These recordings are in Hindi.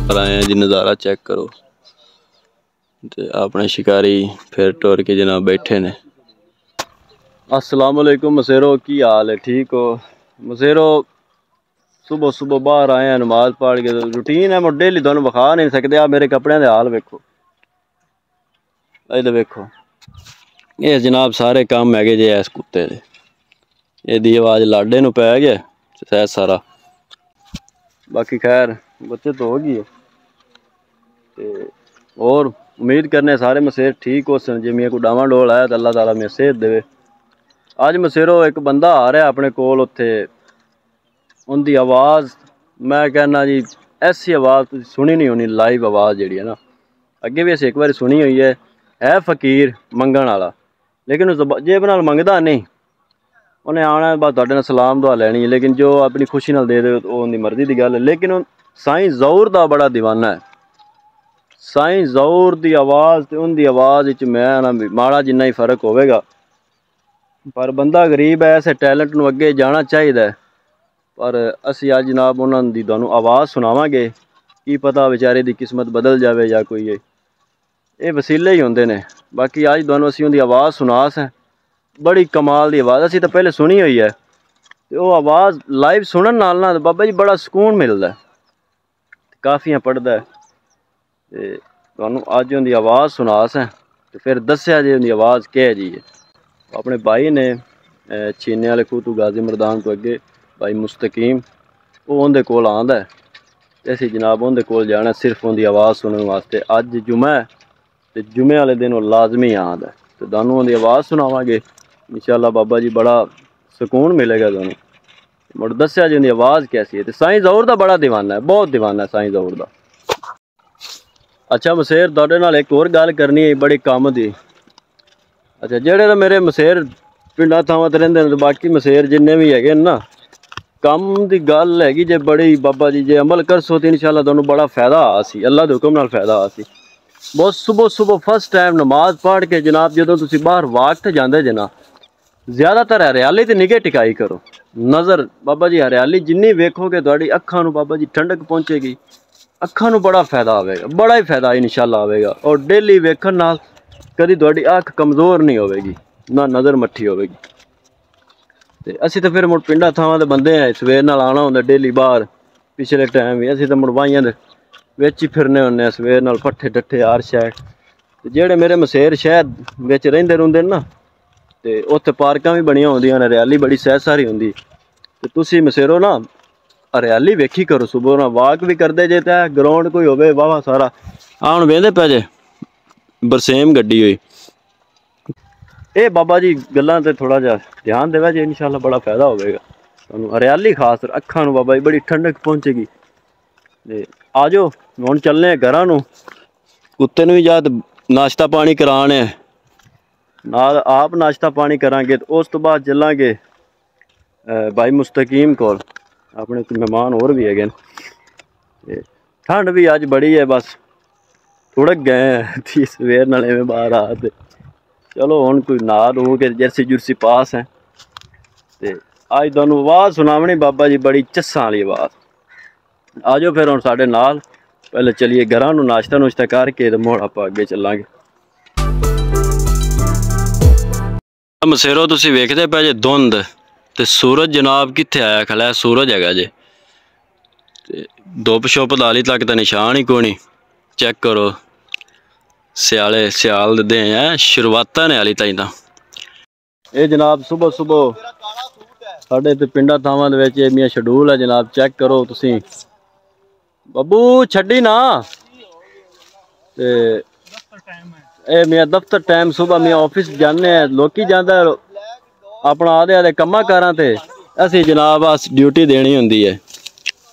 पर आए हैं जी, नज़ारा चेक करो। ते अपने शिकारी फिर टुर के जनाब बैठे ने। अस्सलाम वालेकुम मसेरो, की हाल है? ठीक हो मसेरो? सुबह सुबह बाहर आए हैं नमाज पढ़ के। रूटीन है, मैं डेली तुहानू विखा नहीं सकते। आप मेरे कपड़े के हाल वेखो, इधर वेखो। ये जनाब सारे काम है जे इस कुत्ते दे। एदी आवाज़ लाडे नू पै गया सह सारा। बाकी खैर बच्चे तो हो गई है। और उम्मीद करने सारे मसेर ठीक हो सन। जे मैं को डावां डोल आया तो अल्लाह ताला मैं सेहत देवे। अज मसेरो एक बंदा आ रहा अपने कोल, उत्थे उनकी आवाज़ मैं कहना जी ऐसी आवाज़ तुसीं सुनी नहीं होनी, लाइव आवाज़ जी है ना। अगे भी असीं एक बार सुनी हुई है फकीर मंगण वाला, लेकिन उस जेब नाल मंगदा नहीं। उन्हें आना बस तुहाडे नाल सलाम दुआ लैनी है, लेकिन जो अपनी खुशी नाल दे दे वो उनकी मर्जी की गल है। लेकिन साईं ज़हूर दा बड़ा दीवाना है। साईं ज़हूर दी आवाज़ ते उनकी आवाज़ विच मैं ना माड़ा जिन्ना ही फर्क होवेगा, पर बंदा गरीब है, ऐसे टैलेंट नूं अगे जाना चाहिए। पर असी अज जनाब उन्हों दी तुहानूं आवाज़ सुनावांगे, की पता बेचारे दी किस्मत बदल जाए या कोई ये वसीले ही होंदे ने। बाकी अज तुहानूं असीं उनकी आवाज़ सुनास है, बड़ी कमाल की आवाज़। असीं तो पहले सुनी हुई है, तो वो आवाज़ लाइव सुनन नाल ना बाबा जी बड़ा सुकून मिलता है, काफ़ियां पढ़दा है। ते तुहानूं अज उनकी आवाज़ सुनास है, तो फिर दस्या जी उनकी आवाज़ क्या जी है। अपने भाई ने छीने वाले खूह तो गाजी मैदान तो अगे भाई मुस्तकीम, वो उनके कोल आंदा है। असीं जनाब उनके कोल जाना सिर्फ उनकी आवाज़ सुनने वास्ते। अज जुम्मा है तो जुम्मे वाले दिन वो लाजमी आंदा है, तो तुहानूं उनकी आवाज़ सुनावांगे इंशाअल्लाह। बाबा जी बड़ा सुकून मिलेगा तुहानूं। मुड़ दस्या जी उनकी आवाज़ कैसी है। तो साईं ज़हूर दा बड़ा दीवाना है, बहुत दीवाना है साईं ज़हूर दा। अच्छा मसेर तुहाडे नाल एक होर गल करनी है बड़ी कम दी। अच्छा जेड़े तो मेरे मसेर पिंडा थावां ते रहिंदे ने, बाकी मसेर जिन्ने भी हैगे ना, कम की गल हैगी जे बड़ी बाबा जी जे अमल करसो तो इंशाअल्लाह तुहानूं बड़ा फायदा आसी, अल्लाह दे हुक्म नाल फायदा आसी। बहुत सुबह सुबह फर्स्ट टाइम नमाज पढ़ के जनाब जदों तुसीं बाहर वाक ते जांदे जे ना, ज़्यादातर हरियाली ते निगाह टिकाई करो। नज़र बाबा जी हरियाली जिन्नी वेखोगे तुहाडी अखां नूं बाबा जी ठंडक पहुँचेगी, अखां नूं बड़ा फायदा आवेगा, बड़ा ही फायदा इंशाअल्लाह आवेगा। और डेली वेखण नाल कदी तुहाडी अख कमज़ोर नहीं होवेगी, ना नज़र मट्ठी होवेगी। ते असीं तो फिर मुड़ पिंडा थावां दे बंदे हैं, सवेर नाल आना हुंदा डेली बाहर। पिछले टाइम भी असीं तो मुड़ वाहियां दे विच ही फिरने हुन्ने सवेर नाल, पट्ठे डट्ठे हर शै। ते जेड़े मेरे मसेर शहर विच रहिंदे रुंदे ना, ते उत्थे पार्कां भी बणियां होंदियां ने, हरियाली बड़ी सैर सारी हुंदी। ते तुसीं मसेरो ना हरियाली वेखी करो, सुबह ना वाक भी करदे जे ते ग्राउंड कोई होवे वावा सारा। हुण वेंदे पै जे बरसेम गड्डी हुई। ये बाबा जी गल्लां ते थोड़ा जा ध्यान देवे जे इंशाअल्लाह बड़ा फायदा होवेगा तुहानूं। हरियाली खास अखां नूं बाबा जी बड़ी ठंडक पहुँचेगी। ते आ जाओ हुण चलने घरां नूं, कुत्ते नूं भी जा नाश्ता पानी कराने नाल, आप नाश्ता पानी करांगे। तो उस तो बाद चलांगे भाई मुस्तकीम कोल, अपने मेहमान होर भी हैगे न। ठंड भी अज बड़ी है, बस थोड़क गए हैं सवेर नाल इवें बाहर आ ते चलो हुण कोई नहा धो के जर्सी जुर्सी पास है। ते अज तुहानूं आवाज़ सुनावनी बाबा जी बड़ी चस्सां वाली आवाज़। आ जाओ फिर हुण साडे नाल, पहले चलिए घरां नूं नाश्ता नुश्ता करके ते मुड़ आपां अगे चलांगे। मसेरो तुसीं वेखदे पए जे धुंध, ते सूरज जनाब कित्थे आया खला है। सूरज हैगा जे, ते धुप शुप दा हाली तक तो निशान ही कोई नहीं। चेक करो स्याले स्याल दे हैं शुरुआतां ने हाली ताईं तां। ये जनाब सुबह सुबह साढ़े ते पिंडा थावां दे विच मियां शेड्यूल है जनाब, चेक करो तुसीं। बब्बू छड्डी ना, ते मियां दफ्तर टाइम सुबह मियां ऑफिस जाने, लोकी जांदा अपना आदे आदे कम्मा कारां ते, असीं जनाब अस ड्यूटी देनी हुंदी है।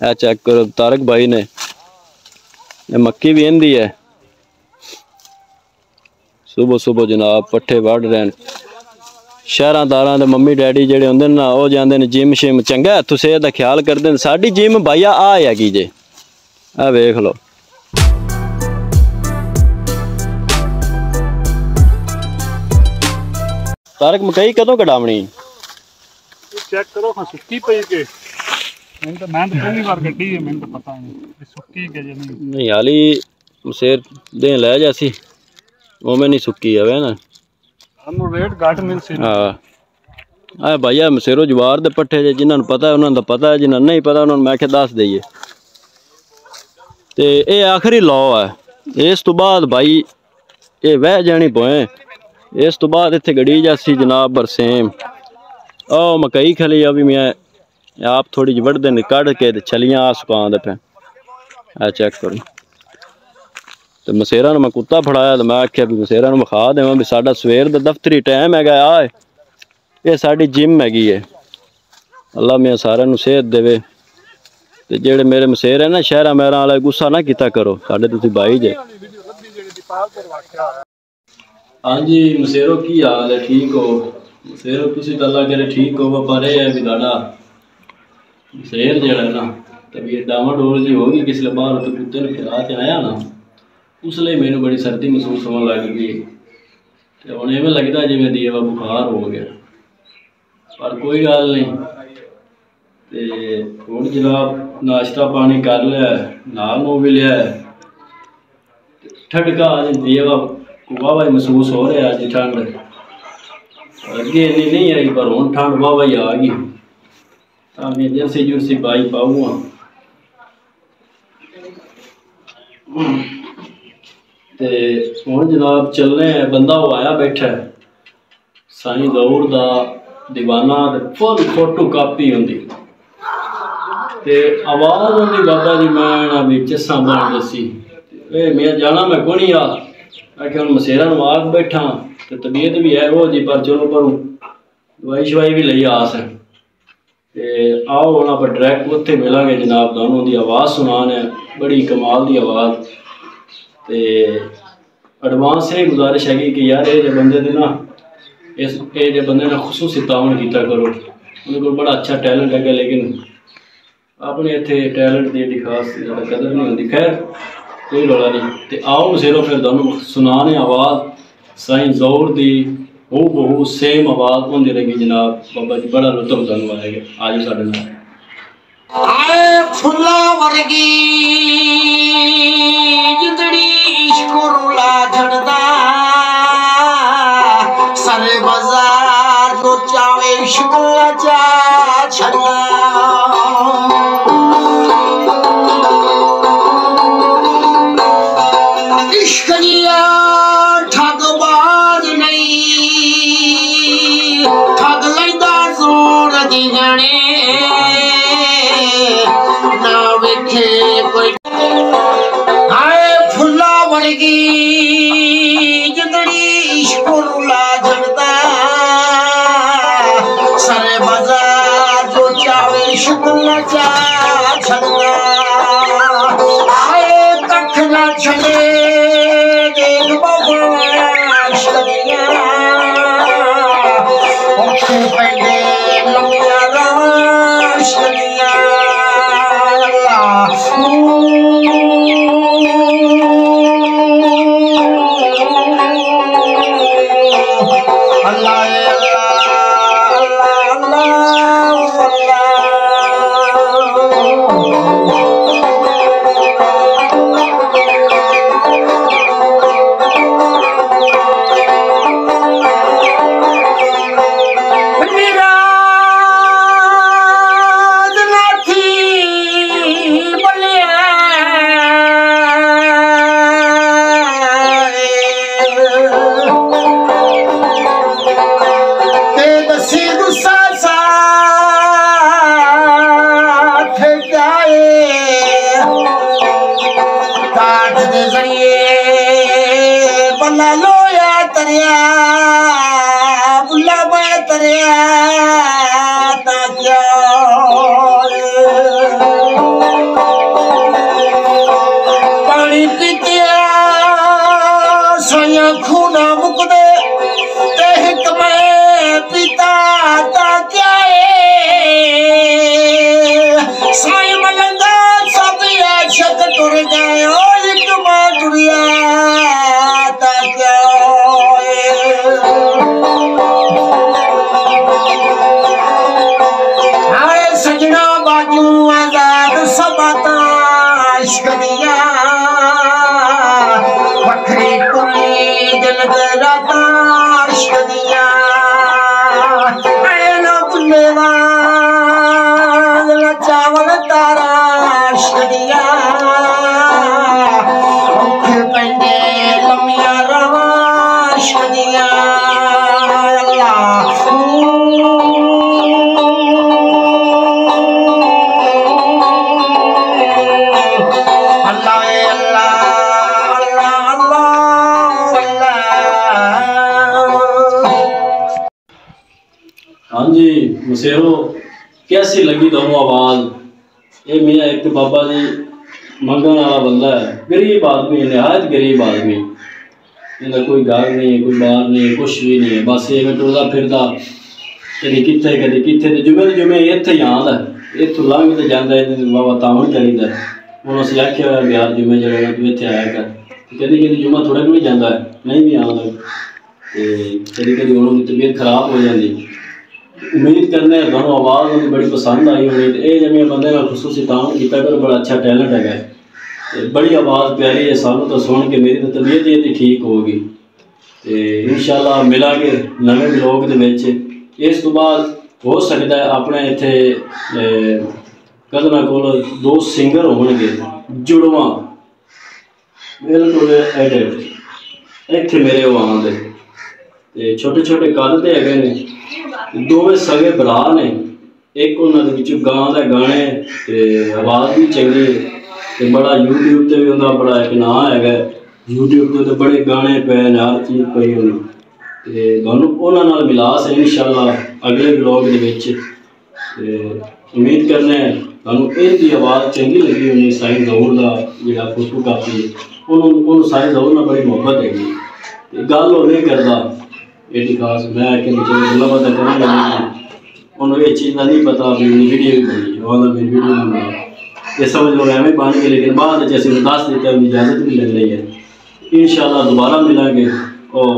ए चेक करो तारक भाई ने मक्की भी इंदी है। सुबह सुबह जनाब पट्ठे वढ़ रहे हैं। शहरां दारां दे मम्मी डैडी जेड़े होंदे ना, वो जांदे ने जिम शिम, चंगा हत्थों सेहत दा ख्याल करदे ने। साडी जिम भैया आ हैगी जे, आ वेख लो। तारक मकई कदों कढ़ावनी? चेक करो हाँ सुक्की पई के मैं तो पहली बार गड्डी है, मैं तो पता नहीं सुक्की के जे नहीं हाली मसेर दे ले जासी वो में नहीं सुक्की है ना हम रेट घट मिल सी। हाँ आ भैया मसेरो जवार दे पट्ठे जे जिन्होंने पता है उन्होंने पता है, जिन्होंने नहीं पता उन्होंने मैं दस दईए। ते ये आखिरी लॉ है, इस तो बाद भाई ये वह जानी पोए, इस तो बाद इत्थे गड़ी जासी जनाब बरसेम ओ मकई खली अभी मैं आप थोड़ी जी वढ़ दिन कढ़ के छलियां आ सुका दे पे आ चेक करो। तो मसेरा मैं कुत्ता फड़ाया तो मैं आख्या भी मसेरा विखा देव भी साडा सवेर दा दफ्तरी टाइम है आ ये साडी जिम हैगी है। अल्लाह मैं सारे सेहत देवे। ते जेड़े मेरे मसेर है ना शहरा मैरा वाले गुस्सा ना किता करो, साडे तुसी भाई जे। हाँ जी मसेरो की हाल है, ठीक हो मसेरो? तुसी तो अल्लाह करे ठीक हो, पर यह है भी साडा मसेर जेड़ा है ना तबीयत डामाडोल जी होगी किसले बाहर तो कुत्ते ने खिला के आया ना उसलिए मैनू बड़ी सर्दी महसूस होने लग गई। तो हुण इवें लगता जिवें दी बुखार हो गया, पर कोई गल नहीं। तो हुण जनाब नाश्ता पानी कर लिया, नहा नू भी लिया, ठंडका अज वाहवा महसूस हो रहा अज ठंड अगे इन्नी नहीं आई पर हुण ठंड वाहवा ही आ गई। मैं जर्सी जुर्सी पाई पाऊँ ते हुण जनाब चलने बंदा वो आया बैठा साईं दौड़ दा दीवाना फुल फोटो कापी होंदी ते आवाज़ होंदी बाबा जी मैं भी चस्सा बन दसी मैं जाना मैं को नहीं आ आखिर हम मसेरा आग बैठा तो तबीयत भी है वो जी पर चलो पर दवाई शवाई भी ले आस है। आओ हम आप डायरैक्ट उत्थे मिलांगे जनाब दोनों की आवाज़ सुनाने बड़ी कमाल की आवाज़। तो एडवांस ये गुजारिश हैगी कि यार ये जो बंदे ने ना इस ये जो बंदे ने खसूसी तावन किया करो, उन्हें को बड़ा अच्छा टैलेंट है लेकिन अपने इतने टैलेंट की खास कदर नहीं होती। खैर कोई रौला नहीं। तो आओ मसेरो फिर दोनों सुनाने आवाज़ साईं ज़ौर दी हू बहू सेम आवाज़ होंदी रहेगी जनाब। बाबा जी बड़ा लुत्फ दोनों आएगा आज साढ़े नाल। आए फुल्ला वर्गी जिंदड़ी इश्क रुला झड़दा सारे बाजार जो चावे इश्क चा छड़दा इश्क जिया ठगबाज नहीं ठग लैंदा जोर दी जाने ना वेखे कोई। आए फुल्ला वर्गी जिंदड़ी इश्क रुला झड़दा सारे बाजार जो चावे इश्क चा छड़दा आए कख ना छड़े देख बवाश कदियां ओखे पैंदे लंबिया राश कदियां सजना बाजू बाता इश्क दिया वखरी कुली दिल दे राता इश्क दिया ऐना बुलेवा चावल तारा इश्क दिया मुख पेंडे लमिया रवा इश्क दिया हाँ जी मसेरो कैसी लगी तुम आवाज़। ये मियाँ एक बाबा जी मंगन वाला बंदा है, गरीब आदमी, नहायत गरीब आदमी, इनका कोई घर नहीं है, कोई बार नहीं है, कुछ भी नहीं है, बस ये टुरदा फिरदा कभी कितने तो जुमे इत्थे ही आंदा इत्थों लंघ तो जाता है बाबा तावन करीदा हूँ असं आख्या हुआ बिहार जुमे जो तू इतने आया कर कभी जुम्मा थोड़ा भी जाता है नहीं भी आंदा कभी उन्होंने तबीयत खराब हो जाती। उम्मीद करने दोनों आवाज़ उन्हें बड़ी पसंद आई होनी तो ये जमीन बंदे का खसूसी तावन किया कर बड़ा अच्छा टैलेंट है, बड़ी आवाज़ प्यारी है, सानू तो सुन के मेरी तो तबीयत ही ठीक होगी। तो इंशाअल्लाह मिलांगे नवे ब्लॉग दे विच। इस तो बाद हो सकता है अपने इत्थे कदना कोल दो सिंगर होणगे जुड़वा बिल्कुल एडिट इत्थे मेरे वो आंदे छोटे छोटे कद दे हैगे ने, दोवें सगे भरा ने, एक उन्होंने विच गां दे गाने ते आवाज़ भी चंगी ते बड़ा यूट्यूब ते भी उनका बड़ा एक नाम है, यूट्यूब ते बड़े गाने पे ने, हर चीज़ पई होनी ते तुहानूं उन्हां नाल मिला से इंशाअल्लाह अगले ब्लॉग दे विच। उम्मीद करने तुहानूं इहदी आवाज़ चंगी लगी होनी। साईं ज़हूर दा जिहड़ा फोटो कापी उन्होंने साईं ज़हूर नाल बड़ी मुहब्बत हैगी, गल वो नहीं करता एडी खास मैं कि गल्लां बातां करांगा उन्होंने ये चीज़ का नहीं पता भी वीडियो भी बनी है मेरी वीडियो नहीं बना ये समझ लो एवं बन गई, लेकिन बाद जैसे दस देता है इजाज़त भी लग रही है। इंशाअल्लाह दोबारा मिलेंगे और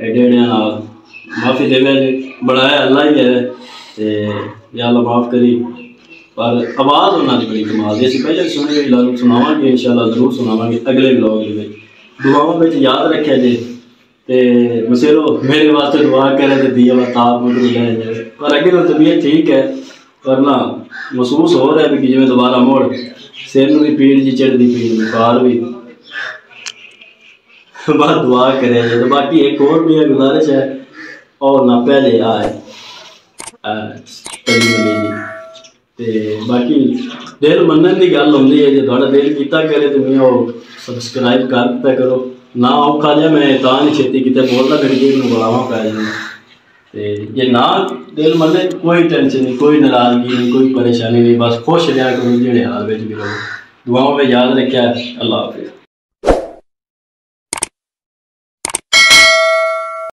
एडेड़िया माफ़ी देवे बनाया अल्लाह ही है तो या अल्लाह माफ़ करी, पर आवाज़ उन्होंने बड़ी कमाल दी असीं पहले सुनी हुई लालू सुनावांगे इंशाअल्लाह जरूर सुनावांगे अगले ब्लॉग में। दुआवां में याद रखा जे ते मसेरो मेरे वास्ते दुआ करे तो दिया ताप मुझे ले जाए, पर अगे तो तबीयत ठीक है पर ना महसूस हो रहा है कि जिम्मे दोबारा मुड़ सिर में भी पीड़ जी चढ़ती पीड़ बुखार भी बस दुआ करे। तो बाकी एक और भी गुजारिश है और ना पहले आए बाकी दिल मनन की गल होंगी है, जो थोड़ा दिल किया करे तो मैं वो सबसक्राइब कर दिता करो ना औखा जहा मैं ता नहीं छेती कितने बोलता मेरी जेब में बुलावा पै जाए जे ना दिल मने कोई टेंशन नहीं, कोई नाराजगी नहीं, कोई परेशानी नहीं, बस खुश रहा करो जेड़े हाल में भी रहो। दुआओं में याद रखा। अल्लाह हाफिज़।